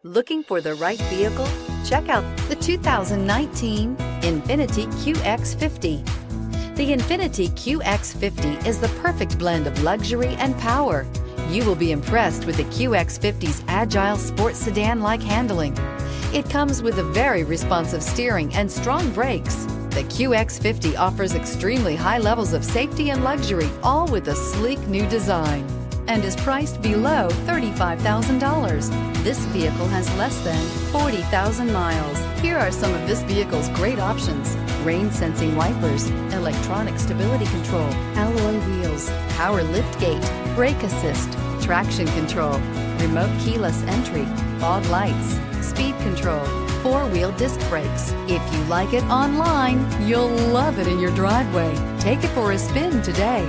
Looking for the right vehicle? Check out the 2019 Infiniti Qx50. The Infiniti Qx50 is the perfect blend of luxury and power. You will be impressed with the Qx50's agile sports sedan-like handling. It comes with a very responsive steering and strong brakes. The Qx50 offers extremely high levels of safety and luxury, all with a sleek new design, and is priced below $35,000. This vehicle has less than 40,000 miles. Here are some of this vehicle's great options: rain-sensing wipers, electronic stability control, alloy wheels, power liftgate, brake assist, traction control, remote keyless entry, fog lights, speed control, four-wheel disc brakes. If you like it online, you'll love it in your driveway. Take it for a spin today.